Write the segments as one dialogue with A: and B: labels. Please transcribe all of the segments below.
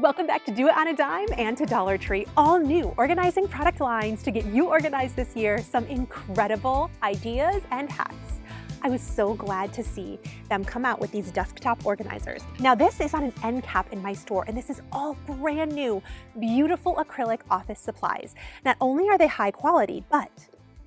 A: Welcome back to Do It on a Dime and to Dollar Tree. All new organizing product lines to get you organized this year. Some incredible ideas and hacks. I was so glad to see them come out with these desktop organizers. Now this is on an end cap in my store, and this is all brand new, beautiful acrylic office supplies. Not only are they high quality, but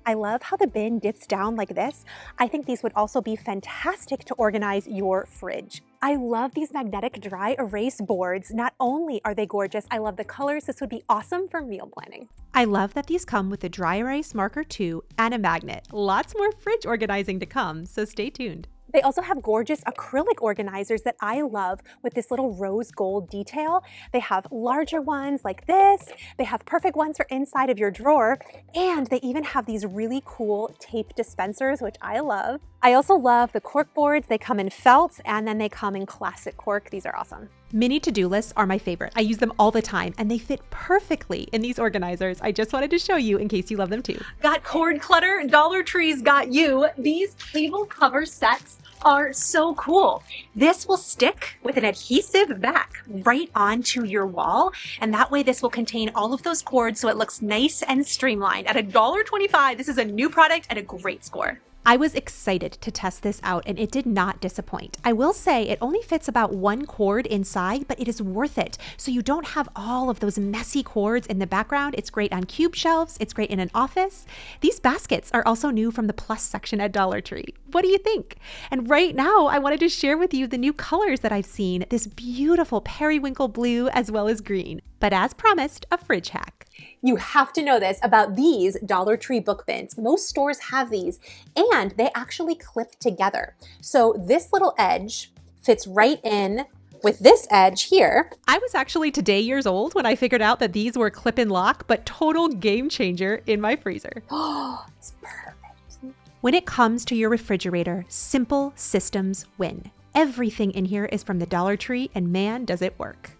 A: I love how the bin dips down like this. I think these would also be fantastic to organize your fridge. I love these magnetic dry erase boards. Not only are they gorgeous, I love the colors. This would be awesome for meal planning.
B: I love that these come with a dry erase marker too and a magnet. Lots more fridge organizing to come, so stay tuned.
A: They also have gorgeous acrylic organizers that I love with this little rose gold detail. They have larger ones like this. They have perfect ones for inside of your drawer. And they even have these really cool tape dispensers, which I love. I also love the cork boards. They come in felt and then they come in classic cork. These are awesome.
B: Mini to-do lists are my favorite. I use them all the time and they fit perfectly in these organizers. I just wanted to show you in case you love them too.
A: Got cord clutter? Dollar Tree's got you. These table cover sets are so cool. This will stick with an adhesive back right onto your wall. And that way this will contain all of those cords so it looks nice and streamlined. At $1.25, this is a new product at a great score.
B: I was excited to test this out and it did not disappoint. I will say it only fits about one cord inside, but it is worth it. So you don't have all of those messy cords in the background. It's great on cube shelves. It's great in an office. These baskets are also new from the plus section at Dollar Tree. What do you think? And right now I wanted to share with you the new colors that I've seen, this beautiful periwinkle blue as well as green. But as promised, a fridge hack.
A: You have to know this about these Dollar Tree book bins. Most stores have these and they actually clip together. So this little edge fits right in with this edge here.
B: I was actually today years old when I figured out that these were clip and lock, but total game changer in my freezer.
A: Oh, it's perfect.
B: When it comes to your refrigerator, simple systems win. Everything in here is from the Dollar Tree and man, does it work.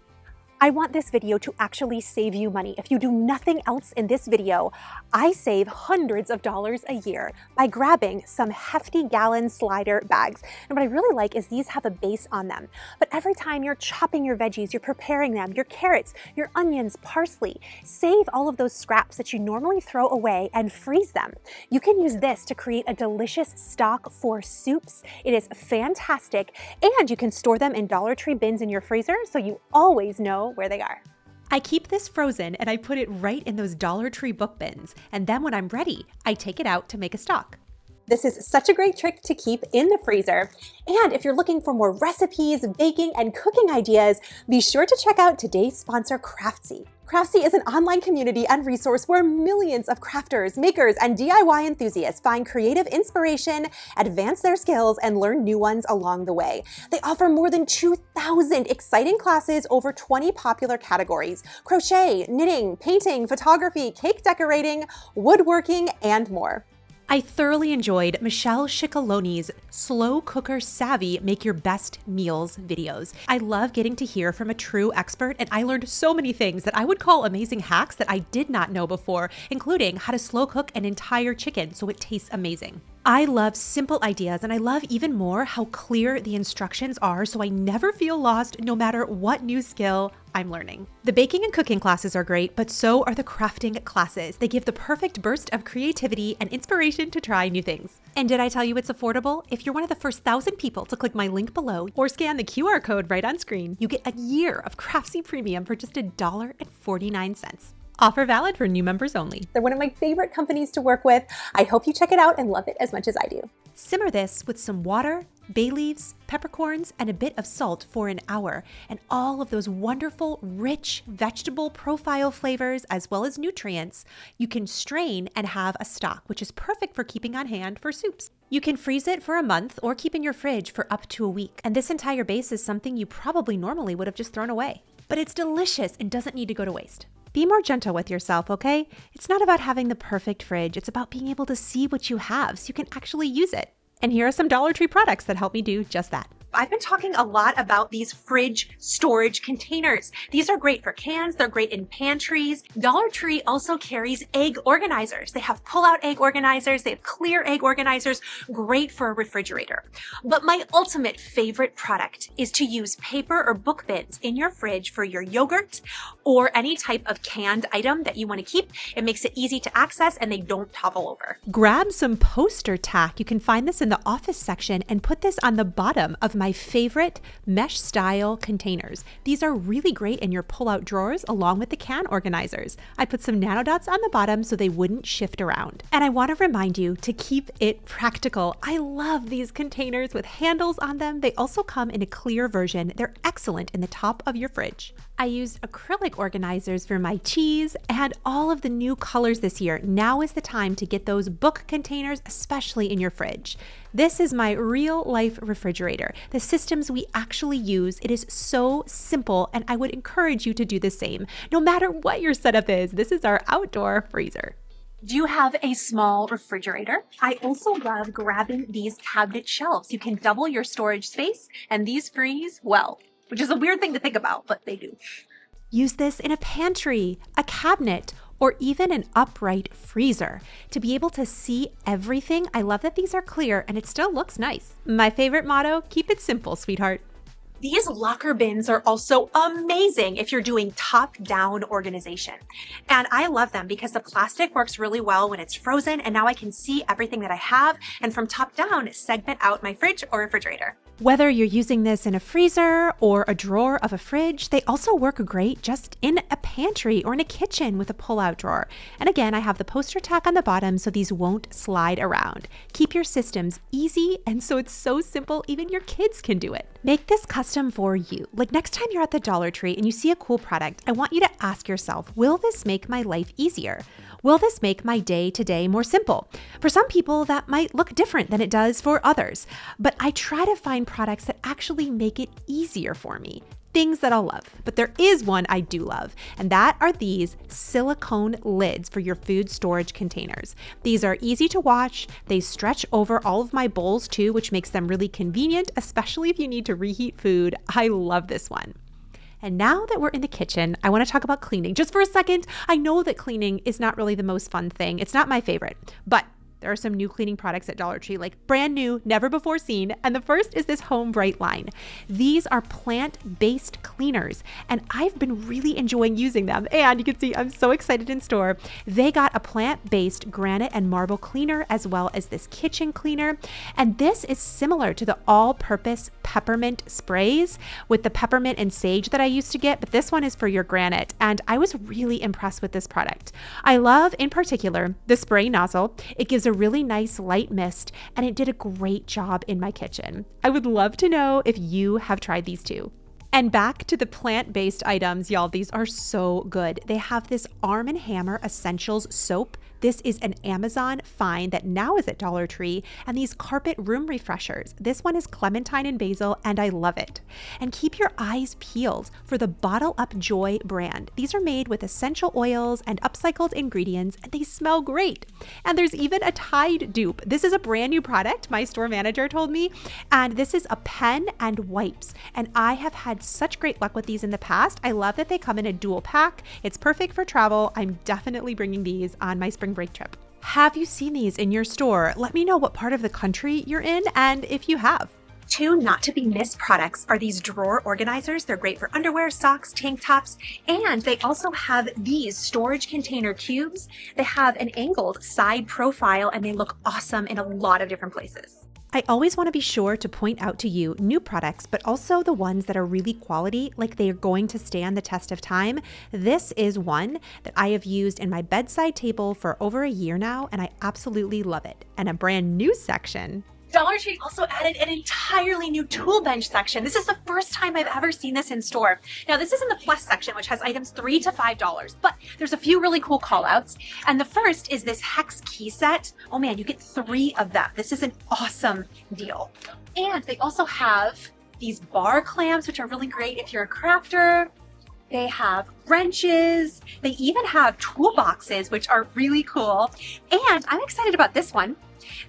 A: I want this video to actually save you money. If you do nothing else in this video, I save hundreds of dollars a year by grabbing some hefty gallon slider bags. And what I really like is these have a base on them. But every time you're chopping your veggies, you're preparing them, your carrots, your onions, parsley, save all of those scraps that you normally throw away and freeze them. You can use this to create a delicious stock for soups. It is fantastic. And you can store them in Dollar Tree bins in your freezer so you always know where they are.
B: I keep this frozen and I put it right in those Dollar Tree book bins. And then when I'm ready, I take it out to make a stock.
A: This is such a great trick to keep in the freezer. And if you're looking for more recipes, baking, and cooking ideas, be sure to check out today's sponsor, Craftsy. Craftsy is an online community and resource where millions of crafters, makers, and DIY enthusiasts find creative inspiration, advance their skills, and learn new ones along the way. They offer more than 2,000 exciting classes over 20 popular categories: crochet, knitting, painting, photography, cake decorating, woodworking, and more.
B: I thoroughly enjoyed Michelle Ciccoloni's Slow Cooker Savvy Make Your Best Meals videos. I love getting to hear from a true expert, and I learned so many things that I would call amazing hacks that I did not know before, including how to slow cook an entire chicken so it tastes amazing. I love simple ideas, and I love even more how clear the instructions are so I never feel lost no matter what new skill I'm learning. The baking and cooking classes are great, but so are the crafting classes. They give the perfect burst of creativity and inspiration to try new things. And did I tell you it's affordable? If you're one of the first 1,000 people to click my link below or scan the QR code right on screen, you get a year of Craftsy Premium for just $1.49. Offer valid for new members only.
A: They're one of my favorite companies to work with. I hope you check it out and love it as much as I do.
B: Simmer this with some water, bay leaves, peppercorns, and a bit of salt for an hour, and all of those wonderful, rich vegetable profile flavors as well as nutrients you can strain and have a stock, which is perfect for keeping on hand for soups. You can freeze it for a month or keep in your fridge for up to a week, and this entire base is something you probably normally would have just thrown away. But it's delicious and doesn't need to go to waste. Be more gentle with yourself, okay? It's not about having the perfect fridge. It's about being able to see what you have so you can actually use it. And here are some Dollar Tree products that help me do just that.
A: I've been talking a lot about these fridge storage containers. These are great for cans. They're great in pantries. Dollar Tree also carries egg organizers. They have pull-out egg organizers. They have clear egg organizers. Great for a refrigerator. But my ultimate favorite product is to use paper or book bins in your fridge for your yogurt or any type of canned item that you want to keep. It makes it easy to access and they don't topple over.
B: Grab some poster tack. You can find this in the office section and put this on the bottom of my favorite mesh style containers. These are really great in your pull-out drawers along with the can organizers. I put some nano dots on the bottom so they wouldn't shift around. And I want to remind you to keep it practical. I love these containers with handles on them. They also come in a clear version. They're excellent in the top of your fridge. I used acrylic organizers for my cheese and all of the new colors this year. Now is the time to get those book containers, especially in your fridge. This is my real life refrigerator. The systems we actually use, it is so simple, and I would encourage you to do the same. No matter what your setup is, this is our outdoor freezer.
A: Do you have a small refrigerator? I also love grabbing these cabinet shelves. You can double your storage space, and these freeze well, which is a weird thing to think about, but they do.
B: Use this in a pantry, a cabinet, or even an upright freezer to be able to see everything. I love that these are clear and it still looks nice. My favorite motto, keep it simple, sweetheart.
A: These locker bins are also amazing if you're doing top-down organization. And I love them because the plastic works really well when it's frozen, and now I can see everything that I have, and from top down, segment out my fridge or refrigerator.
B: Whether you're using this in a freezer or a drawer of a fridge, they also work great just in a pantry or in a kitchen with a pull-out drawer. And again, I have the poster tack on the bottom so these won't slide around. Keep your systems easy, and so it's so simple, even your kids can do it. Make this custom for you. Like next time you're at the Dollar Tree and you see a cool product, I want you to ask yourself, will this make my life easier? Will this make my day-to-day more simple? For some people, that might look different than it does for others, but I try to find products that actually make it easier for me. Things that I'll love. But there is one I do love, and that are these silicone lids for your food storage containers. These are easy to wash. They stretch over all of my bowls too, which makes them really convenient, especially if you need to reheat food. I love this one. And now that we're in the kitchen, I want to talk about cleaning. Just for a second, I know that cleaning is not really the most fun thing. It's not my favorite, but there are some new cleaning products at Dollar Tree, like brand new, never before seen. And the first is this Home Bright line. These are plant-based cleaners, and I've been really enjoying using them. And you can see I'm so excited in store. They got a plant-based granite and marble cleaner, as well as this kitchen cleaner. And this is similar to the all-purpose peppermint sprays with the peppermint and sage that I used to get, but this one is for your granite. And I was really impressed with this product. I love, in particular, the spray nozzle. It gives a really nice light mist, and it did a great job in my kitchen. I would love to know if you have tried these too. And back to the plant-based items, y'all, these are so good. They have this Arm & Hammer Essentials soap. This is an Amazon find that now is at Dollar Tree, and these carpet room refreshers. This one is clementine and basil, and I love it. And keep your eyes peeled for the Bottle Up Joy brand. These are made with essential oils and upcycled ingredients, and they smell great. And there's even a Tide dupe. This is a brand new product, my store manager told me, and this is a pen and wipes. And I have had such great luck with these in the past. I love that they come in a dual pack. It's perfect for travel. I'm definitely bringing these on my spring break trip. Have you seen these in your store? Let me know what part of the country you're in and if you have.
A: Two not to be missed products are these drawer organizers. They're great for underwear, socks, tank tops, and they also have these storage container cubes. They have an angled side profile and they look awesome in a lot of different places.
B: I always want to be sure to point out to you new products, but also the ones that are really quality, like they are going to stand the test of time. This is one that I have used in my bedside table for over a year now, and I absolutely love it. And a brand new section.
A: Dollar Tree also added an entirely new tool bench section. This is the first time I've ever seen this in store. Now, this is in the plus section, which has items $3 to $5, but there's a few really cool call outs. And the first is this hex key set. Oh man, you get 3 of them. This is an awesome deal. And they also have these bar clamps, which are really great if you're a crafter. They have wrenches. They even have toolboxes, which are really cool. And I'm excited about this one.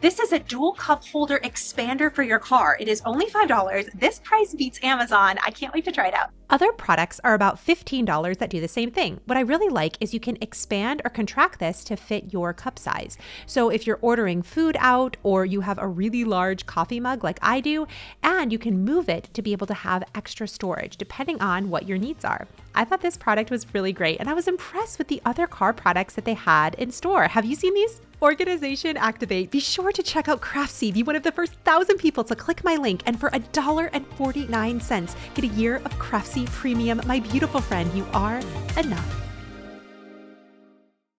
A: This is a dual cup holder expander for your car. It is only $5. This price beats Amazon. I can't wait to try it out.
B: Other products are about $15 that do the same thing. What I really like is you can expand or contract this to fit your cup size. So if you're ordering food out or you have a really large coffee mug like I do, and you can move it to be able to have extra storage depending on what your needs are. I thought this product was really great, and I was impressed with the other car products that they had in store. Have you seen these? Organization Activate. Be sure to check out Craftsy. Be one of the first 1,000 people to click my link, and for $1.49, get a year of Craftsy Premium. My beautiful friend, you are enough.